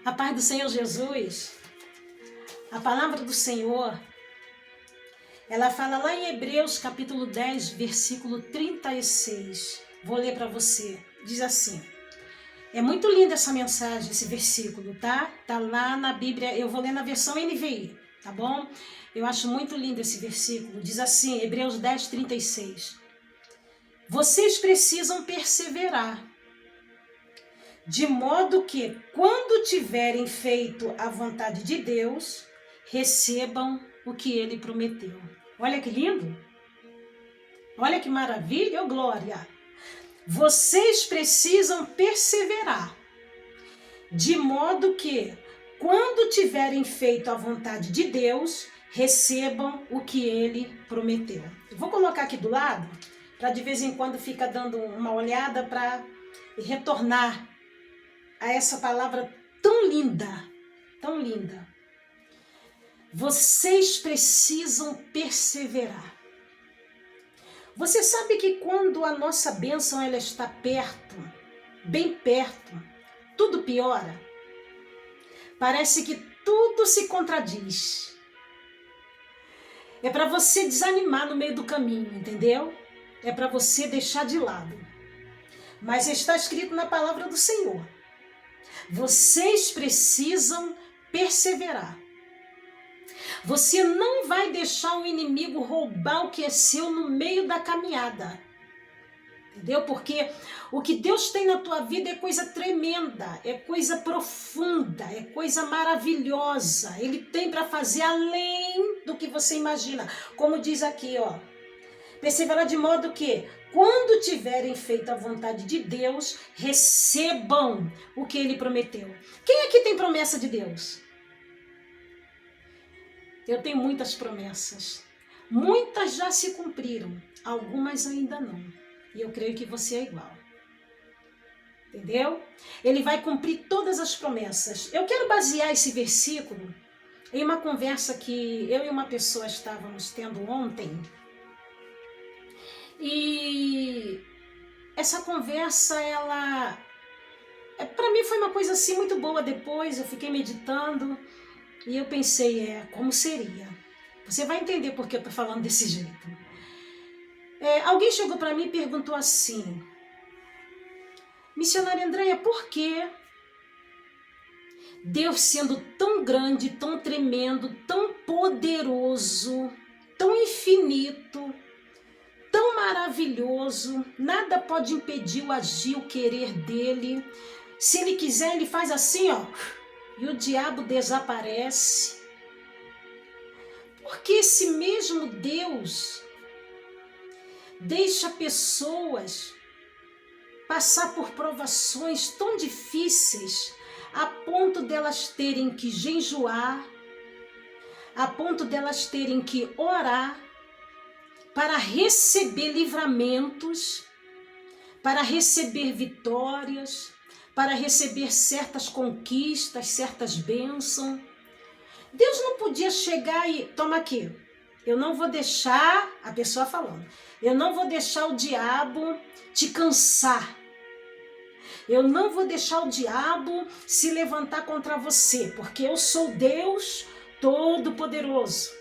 A paz do Senhor Jesus, a palavra do Senhor, ela fala lá em Hebreus capítulo 10, versículo 36. Vou ler para você. Diz assim, é muito linda essa mensagem, esse versículo, tá? Tá lá na Bíblia, eu vou ler na versão NVI, tá bom? Eu acho muito lindo esse versículo. Diz assim, Hebreus 10, 36. Vocês precisam perseverar, de modo que, quando tiverem feito a vontade de Deus, recebam o que Ele prometeu. Olha que lindo! Olha que maravilha, oh glória! Vocês precisam perseverar, de modo que, quando tiverem feito a vontade de Deus, recebam o que Ele prometeu. Eu vou colocar aqui do lado, para de vez em quando fica dando uma olhada para retornar a essa palavra tão linda, tão linda. Vocês precisam perseverar. Você sabe que quando a nossa bênção ela está perto, bem perto, tudo piora? Parece que tudo se contradiz. É para você desanimar no meio do caminho, entendeu? É para você deixar de lado. Mas está escrito na palavra do Senhor. Vocês precisam perseverar. Você não vai deixar o inimigo roubar o que é seu no meio da caminhada. Entendeu? Porque o que Deus tem na tua vida é coisa tremenda, é coisa profunda, é coisa maravilhosa. Ele tem para fazer além do que você imagina. Como diz aqui, ó. Perseverar de modo que, quando tiverem feito a vontade de Deus, recebam o que Ele prometeu. Quem aqui tem promessa de Deus? Eu tenho muitas promessas. Muitas já se cumpriram, algumas ainda não. E eu creio que você é igual. Entendeu? Ele vai cumprir todas as promessas. Eu quero basear esse versículo em uma conversa que eu e uma pessoa estávamos tendo ontem. E essa conversa, ela, para mim foi uma coisa assim muito boa. Depois eu fiquei meditando e eu pensei, como seria? Você vai entender por que eu tô falando desse jeito. Alguém chegou para mim e perguntou assim, missionária Andréia, por que Deus sendo tão grande, tão tremendo, tão poderoso, tão infinito, tão maravilhoso, nada pode impedir o agir, o querer dele. Se ele quiser, ele faz assim, ó, e o diabo desaparece. Porque esse mesmo Deus deixa pessoas passar por provações tão difíceis, a ponto delas terem que jejuar, a ponto delas terem que orar, para receber livramentos, para receber vitórias, para receber certas conquistas, certas bênçãos. Deus não podia chegar e, toma aqui, eu não vou deixar, a pessoa falando, eu não vou deixar o diabo te cansar. Eu não vou deixar o diabo se levantar contra você, porque eu sou Deus Todo-Poderoso.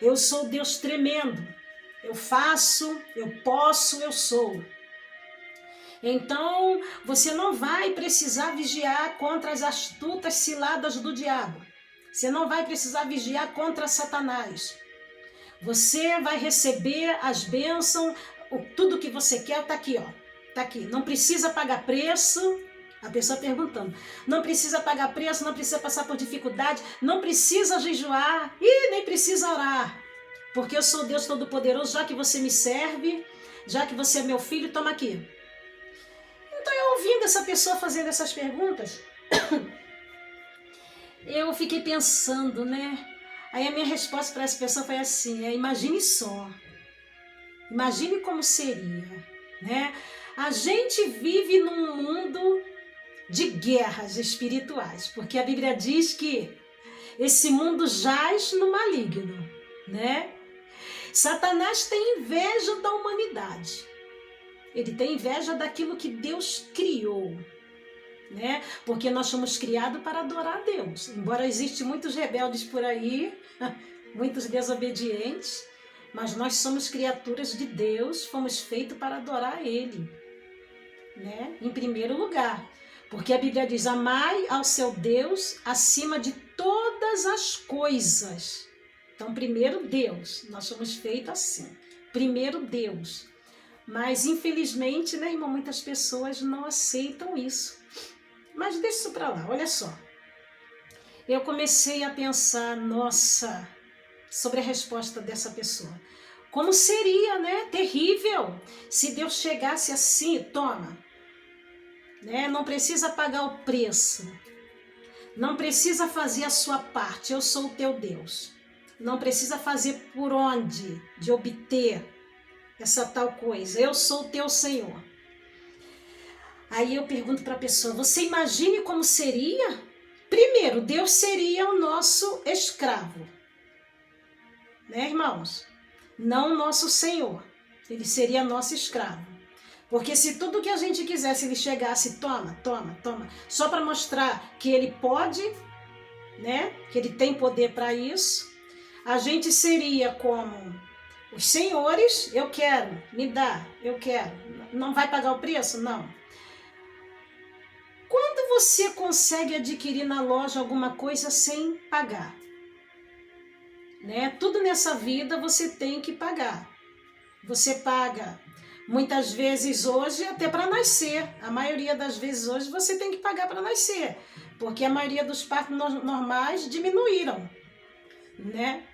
Eu sou Deus tremendo. Eu faço, eu posso, eu sou. Então, você não vai precisar vigiar contra as astutas ciladas do diabo. Você não vai precisar vigiar contra Satanás. Você vai receber as bênçãos, tudo que você quer está aqui, ó. Está aqui. Não precisa pagar preço. A pessoa perguntando. Não precisa pagar preço, não precisa passar por dificuldade, não precisa jejuar e nem precisa orar. Porque eu sou Deus Todo-Poderoso, já que você me serve, já que você é meu filho, toma aqui. Então, eu ouvindo essa pessoa fazendo essas perguntas, eu fiquei pensando, né? Aí a minha resposta para essa pessoa foi assim, imagine só. Imagine como seria, né? A gente vive num mundo de guerras espirituais, porque a Bíblia diz que esse mundo jaz no maligno, né? Satanás tem inveja da humanidade. Ele tem inveja daquilo que Deus criou. né? Porque nós somos criados para adorar a Deus. Embora existam muitos rebeldes por aí, muitos desobedientes, mas nós somos criaturas de Deus, fomos feitos para adorar a Ele, né? Em primeiro lugar. Porque a Bíblia diz, amai ao seu Deus acima de todas as coisas. Então, primeiro Deus, nós somos feitos assim. Primeiro Deus. Mas, infelizmente, né, irmão, muitas pessoas não aceitam isso. Mas deixa isso para lá, olha só. Eu comecei a pensar, nossa, sobre a resposta dessa pessoa. Como seria, né, terrível, se Deus chegasse assim, toma, né, não precisa pagar o preço, não precisa fazer a sua parte, eu sou o teu Deus. Não precisa fazer por onde de obter essa tal coisa, eu sou o teu Senhor. Aí eu pergunto para a pessoa, você imagine como seria? Primeiro, Deus seria o nosso escravo, né, irmãos? Não o nosso Senhor, ele seria nosso escravo. Porque se tudo que a gente quisesse, ele chegasse, toma, toma, toma, só para mostrar que ele pode, né, que ele tem poder para isso, a gente seria como os senhores, eu quero, me dá, eu quero, não vai pagar o preço? Não. Quando você consegue adquirir na loja alguma coisa sem pagar? Né? Tudo nessa vida você tem que pagar. Você paga, muitas vezes hoje, até para nascer. A maioria das vezes hoje você tem que pagar para nascer, porque a maioria dos partos normais diminuíram, né?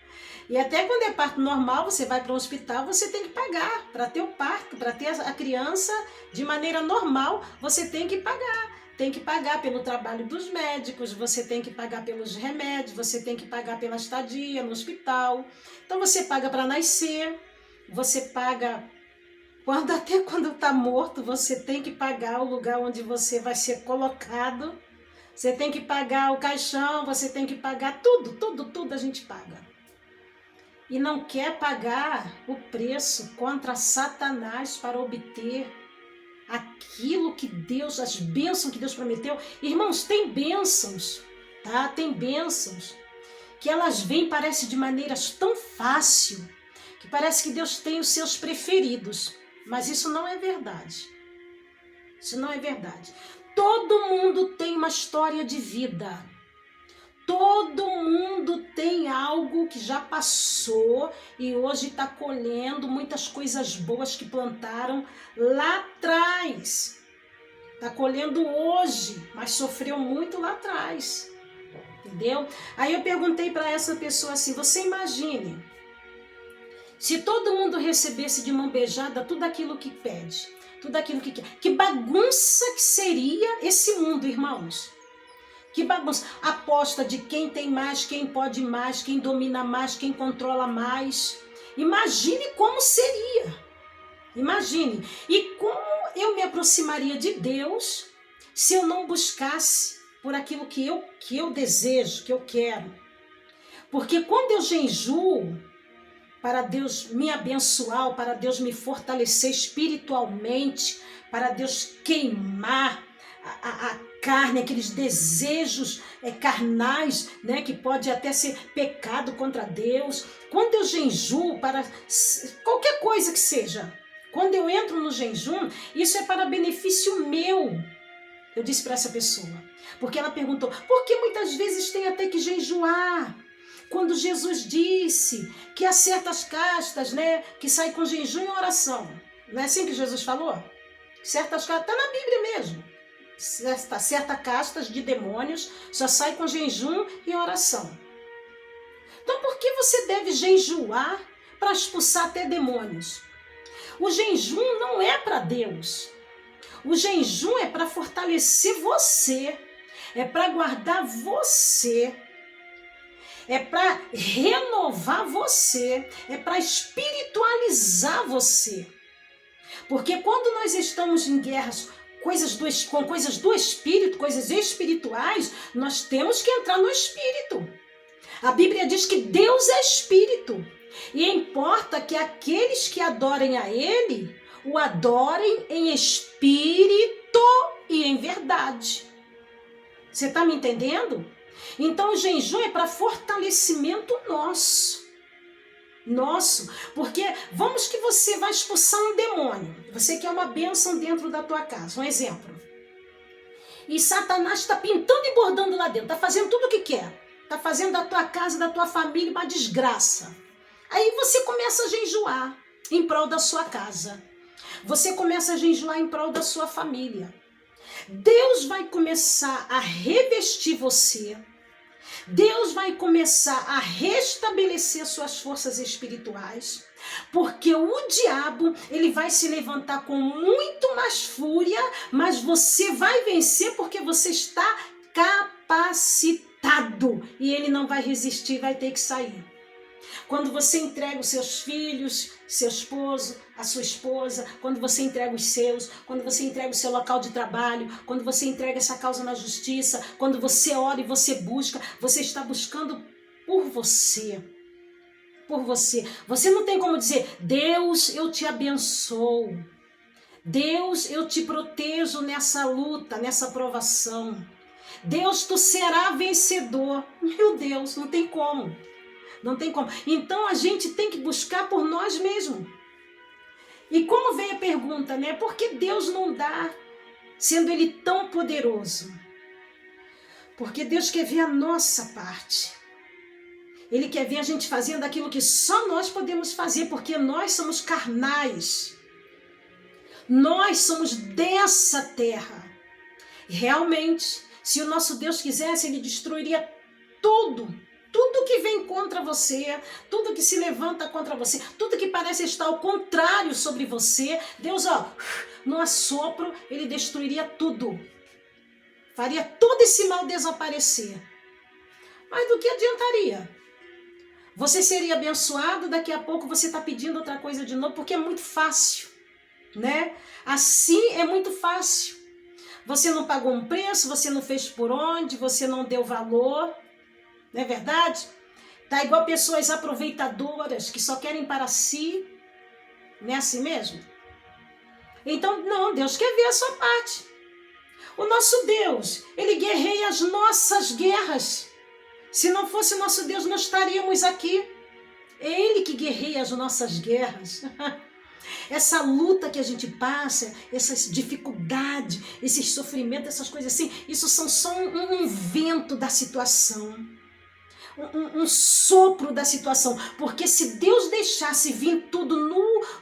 E até quando é parto normal, você vai para um hospital, você tem que pagar para ter o parto, para ter a criança de maneira normal, você tem que pagar. Tem que pagar pelo trabalho dos médicos, você tem que pagar pelos remédios, você tem que pagar pela estadia no hospital. Então você paga para nascer, você paga até quando está morto, você tem que pagar o lugar onde você vai ser colocado. Você tem que pagar o caixão, você tem que pagar tudo a gente paga. E não quer pagar o preço contra Satanás para obter aquilo que Deus, as bênçãos que Deus prometeu. Irmãos, tem bênçãos, tá? Tem bênçãos que elas vêm, parece de maneiras tão fácil, que parece que Deus tem os seus preferidos, mas isso não é verdade. Isso não é verdade. Todo mundo tem uma história de vida. Todo mundo tem algo que já passou e hoje está colhendo muitas coisas boas que plantaram lá atrás. Está colhendo hoje, mas sofreu muito lá atrás. Entendeu? Aí eu perguntei para essa pessoa assim, você imagine, se todo mundo recebesse de mão beijada tudo aquilo que pede, tudo aquilo que quer, que bagunça que seria esse mundo, irmãos? Que bagunça, aposta de quem tem mais, quem pode mais, quem domina mais, quem controla mais. Imagine como seria. Imagine. E como eu me aproximaria de Deus se eu não buscasse por aquilo que eu desejo, que eu quero. Porque quando eu jejuo para Deus me abençoar, para Deus me fortalecer espiritualmente, para Deus queimar a carne, aqueles desejos carnais, né, que pode até ser pecado contra Deus. Quando eu jejuo para qualquer coisa que seja, quando eu entro no jejum, isso é para benefício meu. Eu disse para essa pessoa, porque ela perguntou, por que muitas vezes tem até que jejuar? Quando Jesus disse que há certas castas, né, que saem com jejum e oração. Não é assim que Jesus falou? Certas castas, está na Bíblia mesmo. Certa castas de demônios só sai com jejum e oração. Então por que você deve jejuar para expulsar até demônios? O jejum não é para Deus. O jejum é para fortalecer você, é para guardar você, é para renovar você, é para espiritualizar você. Porque quando nós estamos em guerras com coisas do espírito, coisas espirituais, nós temos que entrar no espírito. A Bíblia diz que Deus é espírito e importa que aqueles que adorem a Ele, o adorem em espírito e em verdade. Você está me entendendo? Então o jejum é para fortalecimento nosso. Porque vamos que você vai expulsar um demônio. Você quer uma bênção dentro da tua casa, um exemplo. E Satanás está pintando e bordando lá dentro, está fazendo tudo o que quer. Está fazendo da tua casa, da tua família uma desgraça. Aí você começa a jejuar em prol da sua casa. Você começa a jejuar em prol da sua família. Deus vai começar a revestir você. Deus vai começar a restabelecer suas forças espirituais, porque o diabo, ele vai se levantar com muito mais fúria, mas você vai vencer porque você está capacitado e ele não vai resistir, vai ter que sair. Quando você entrega os seus filhos, seu esposo, a sua esposa, quando você entrega os seus, quando você entrega o seu local de trabalho, quando você entrega essa causa na justiça, quando você ora e você busca, você está buscando por você. Por você. Você não tem como dizer, Deus, eu te abençoo. Deus, eu te protejo nessa luta, nessa provação. Deus, tu serás vencedor. Meu Deus, não tem como. Não tem como. Então a gente tem que buscar por nós mesmos. E como vem a pergunta, né? Por que Deus não dá, sendo Ele tão poderoso? Porque Deus quer ver a nossa parte. Ele quer ver a gente fazendo aquilo que só nós podemos fazer, porque nós somos carnais. Nós somos dessa terra. Realmente, se o nosso Deus quisesse, Ele destruiria tudo. Tudo que vem contra você, tudo que se levanta contra você, tudo que parece estar ao contrário sobre você, Deus, no assopro, Ele destruiria tudo. Faria todo esse mal desaparecer. Mas do que adiantaria? Você seria abençoado, daqui a pouco você está pedindo outra coisa de novo, porque é muito fácil, né? Assim é muito fácil. Você não pagou um preço, você não fez por onde, você não deu valor. Não é verdade? Tá igual pessoas aproveitadoras que só querem para si. Não é assim mesmo? Então, não, Deus quer ver a sua parte. O nosso Deus, Ele guerreia as nossas guerras. Se não fosse o nosso Deus, não estaríamos aqui. É Ele que guerreia as nossas guerras. Essa luta que a gente passa, essas dificuldades, esses sofrimentos, essas coisas assim, isso são só um vento da situação. Um sopro da situação, porque se Deus deixasse vir tudo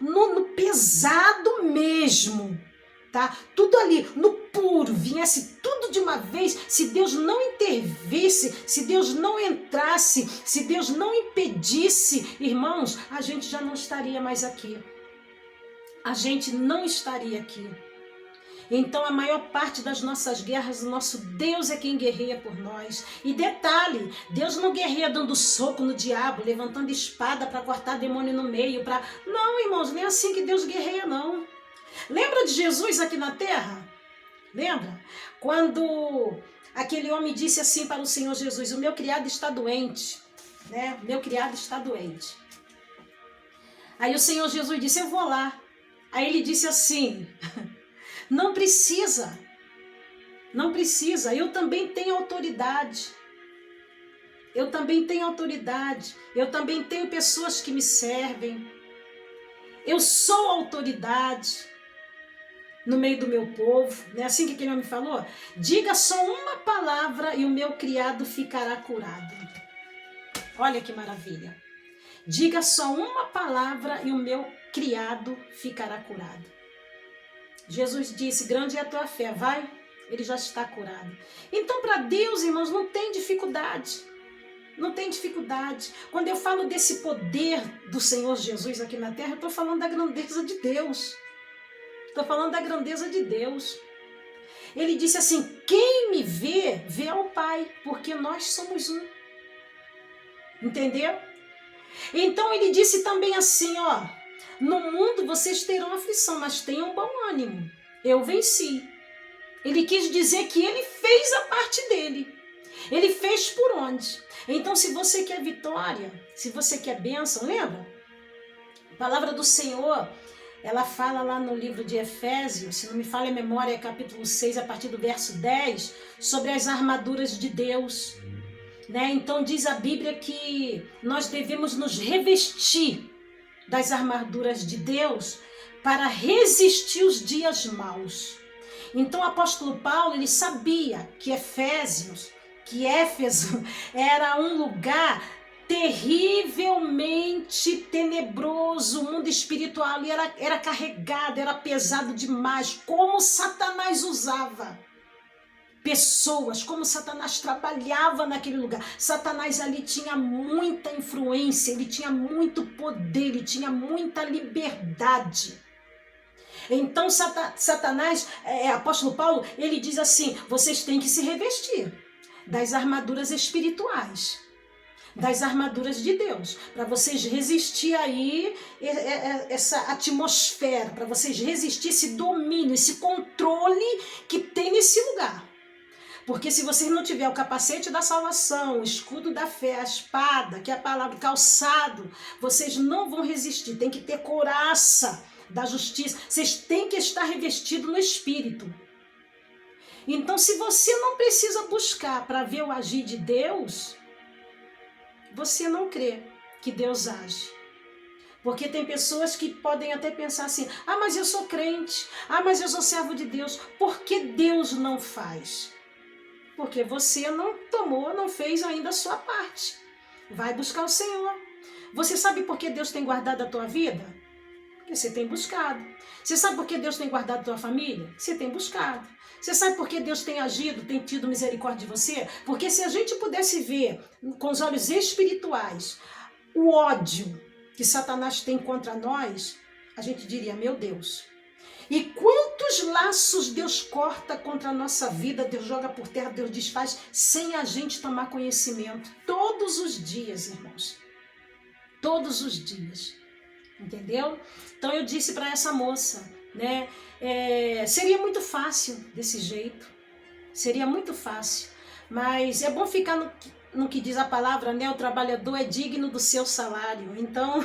no pesado mesmo, tá? Tudo ali, no puro, viesse tudo de uma vez, se Deus não intervisse, se Deus não entrasse, se Deus não impedisse, irmãos, a gente já não estaria mais aqui. A gente não estaria aqui. Então a maior parte das nossas guerras, o nosso Deus é quem guerreia por nós. E detalhe, Deus não guerreia dando soco no diabo, levantando espada para cortar demônio no meio. Não, irmãos, nem é assim que Deus guerreia, não. Lembra de Jesus aqui na terra? Lembra? Quando aquele homem disse assim para o Senhor Jesus, o meu criado está doente, né? Meu criado está doente. Aí o Senhor Jesus disse, eu vou lá. Aí ele disse assim... Não precisa, eu também tenho autoridade, eu também tenho pessoas que me servem, eu sou autoridade no meio do meu povo, não é assim que aquele homem falou? Diga só uma palavra e o meu criado ficará curado. Olha que maravilha, diga só uma palavra e o meu criado ficará curado. Jesus disse, grande é a tua fé, vai, ele já está curado. Então para Deus, irmãos, não tem dificuldade, não tem dificuldade. Quando eu falo desse poder do Senhor Jesus aqui na terra, eu estou falando da grandeza de Deus, Ele disse assim, quem me vê, vê ao Pai, porque nós somos um, entendeu? Então ele disse também assim, no mundo vocês terão aflição, mas tenham bom ânimo. Eu venci. Ele quis dizer que ele fez a parte dele. Ele fez por onde? Então, se você quer vitória, se você quer bênção, lembra? A palavra do Senhor ela fala lá no livro de Efésios, se não me falha a memória, capítulo 6, a partir do verso 10, sobre as armaduras de Deus. Né? Então diz a Bíblia que nós devemos nos revestir das armaduras de Deus para resistir os dias maus. Então o apóstolo Paulo, ele sabia que Éfeso era um lugar terrivelmente tenebroso, o mundo espiritual ali era carregado, era pesado demais, como Satanás usava pessoas, como Satanás trabalhava naquele lugar. Satanás ali tinha muita influência, ele tinha muito poder, ele tinha muita liberdade. Então Satanás, apóstolo Paulo, ele diz assim, vocês têm que se revestir das armaduras espirituais, das armaduras de Deus, para vocês resistir aí essa atmosfera, para vocês resistir esse domínio, esse controle que tem nesse lugar. Porque se vocês não tiver o capacete da salvação, o escudo da fé, a espada, que é a palavra, calçado, vocês não vão resistir. Tem que ter couraça da justiça. Vocês têm que estar revestidos no Espírito. Então, se você não precisa buscar para ver o agir de Deus, você não crê que Deus age. Porque tem pessoas que podem até pensar assim, mas eu sou crente, mas eu sou servo de Deus. Por que Deus não faz? Porque você não fez ainda a sua parte. Vai buscar o Senhor. Você sabe por que Deus tem guardado a tua vida? Porque você tem buscado. Você sabe por que Deus tem guardado a tua família? Você tem buscado. Você sabe por que Deus tem agido, tem tido misericórdia de você? Porque se a gente pudesse ver com os olhos espirituais o ódio que Satanás tem contra nós, a gente diria, meu Deus. E quantos laços Deus corta contra a nossa vida, Deus joga por terra, Deus desfaz, sem a gente tomar conhecimento. Todos os dias, irmãos. Todos os dias. Entendeu? Então eu disse para essa moça, né? Seria muito fácil desse jeito. Seria muito fácil. Mas é bom ficar no que diz a palavra, né? O trabalhador é digno do seu salário. Então,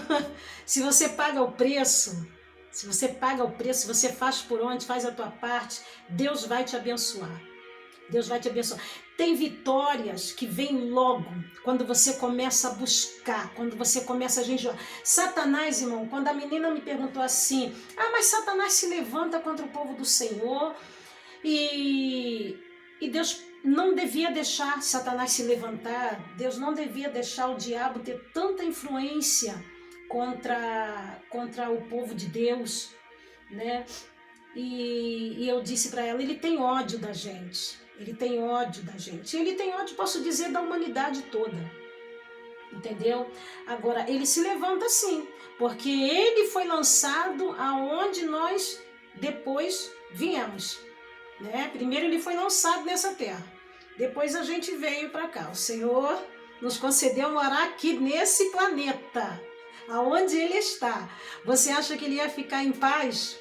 se você paga o preço, se você faz por onde, faz a tua parte, Deus vai te abençoar. Deus vai te abençoar. Tem vitórias que vêm logo quando você começa a buscar, quando você começa a jejuar. Satanás, irmão, quando a menina me perguntou assim, mas Satanás se levanta contra o povo do Senhor e Deus não devia deixar Satanás se levantar, Deus não devia deixar o diabo ter tanta influência contra o povo de Deus, né? E eu disse para ela, ele tem ódio da gente. Ele tem ódio da gente. Ele tem ódio, posso dizer, da humanidade toda. Entendeu? Agora, ele se levanta sim, porque ele foi lançado aonde nós depois viemos. Né? Primeiro ele foi lançado nessa terra. Depois a gente veio para cá. O Senhor nos concedeu morar aqui nesse planeta, aonde ele está. Você acha que ele ia ficar em paz?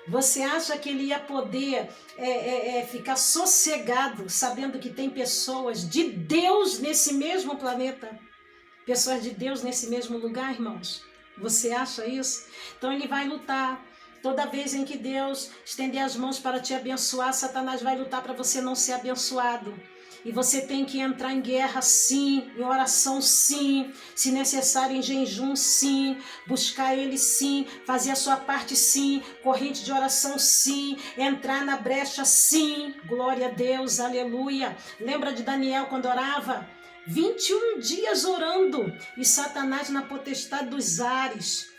Você acha que ele ia poder ficar sossegado, sabendo que tem pessoas de Deus nesse mesmo planeta? Pessoas de Deus nesse mesmo lugar, irmãos? Você acha isso? Então ele vai lutar. Toda vez em que Deus estender as mãos para te abençoar, Satanás vai lutar para você não ser abençoado. E você tem que entrar em guerra sim, em oração sim, se necessário em jejum sim, buscar ele sim, fazer a sua parte sim, corrente de oração sim, entrar na brecha sim, glória a Deus, aleluia. Lembra de Daniel quando orava? 21 dias orando e Satanás na potestade dos ares,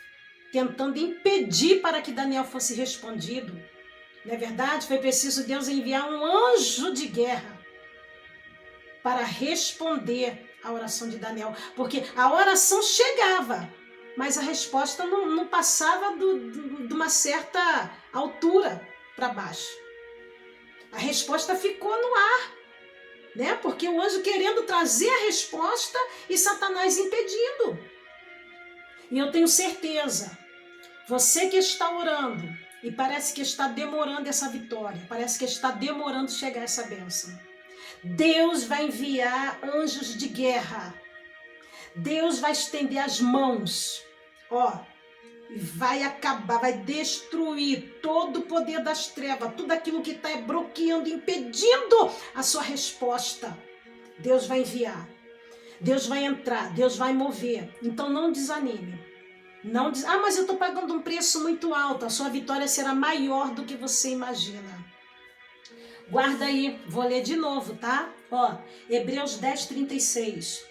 tentando impedir para que Daniel fosse respondido. Não é verdade? Foi preciso Deus enviar um anjo de guerra para responder a oração de Daniel, porque a oração chegava, mas a resposta não passava de uma certa altura para baixo. A resposta ficou no ar, né? Porque o anjo querendo trazer a resposta e Satanás impedindo. E eu tenho certeza, você que está orando e parece que está demorando essa vitória, parece que está demorando chegar essa bênção, Deus vai enviar anjos de guerra. Deus vai estender as mãos. e vai acabar, vai destruir todo o poder das trevas, tudo aquilo que está bloqueando, impedindo a sua resposta. Deus vai enviar, Deus vai entrar, Deus vai mover. Então não desanime. Não diz, mas eu estou pagando um preço muito alto. A sua vitória será maior do que você imagina. Guarda aí, vou ler de novo, tá? Hebreus 10, 36.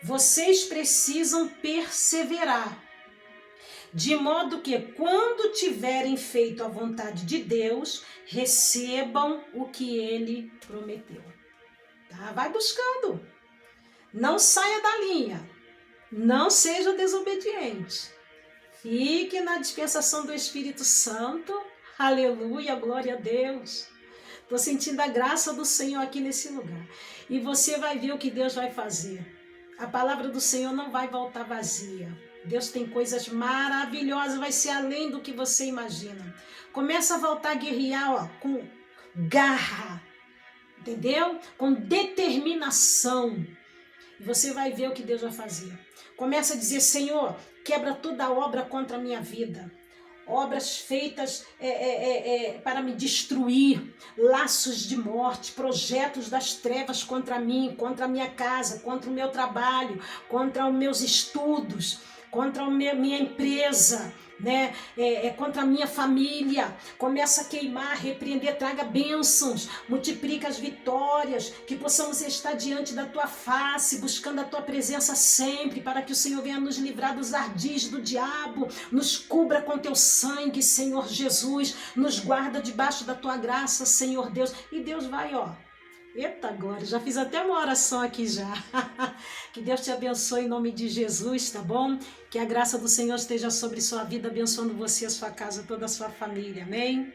Vocês precisam perseverar, de modo que quando tiverem feito a vontade de Deus, recebam o que Ele prometeu. Tá? Vai buscando. Não saia da linha. Não seja desobediente. Fique na dispensação do Espírito Santo. Aleluia, glória a Deus. Estou sentindo a graça do Senhor aqui nesse lugar. E você vai ver o que Deus vai fazer. A palavra do Senhor não vai voltar vazia. Deus tem coisas maravilhosas, vai ser além do que você imagina. Começa a voltar a guerrear com garra, entendeu? Com determinação. E você vai ver o que Deus vai fazer. Começa a dizer, Senhor, quebra toda obra contra a minha vida. Obras feitas para me destruir, laços de morte, projetos das trevas contra mim, contra a minha casa, contra o meu trabalho, contra os meus estudos, contra a minha empresa, né? Contra a minha família. Começa a queimar, repreender, traga bênçãos, multiplica as vitórias, que possamos estar diante da tua face, buscando a tua presença sempre, para que o Senhor venha nos livrar dos ardis do diabo, nos cubra com teu sangue, Senhor Jesus, nos guarda debaixo da tua graça, Senhor Deus. E Deus vai, eita agora, já fiz até uma oração aqui já. Que Deus te abençoe em nome de Jesus, tá bom? Que a graça do Senhor esteja sobre sua vida, abençoando você, a sua casa, toda a sua família, amém?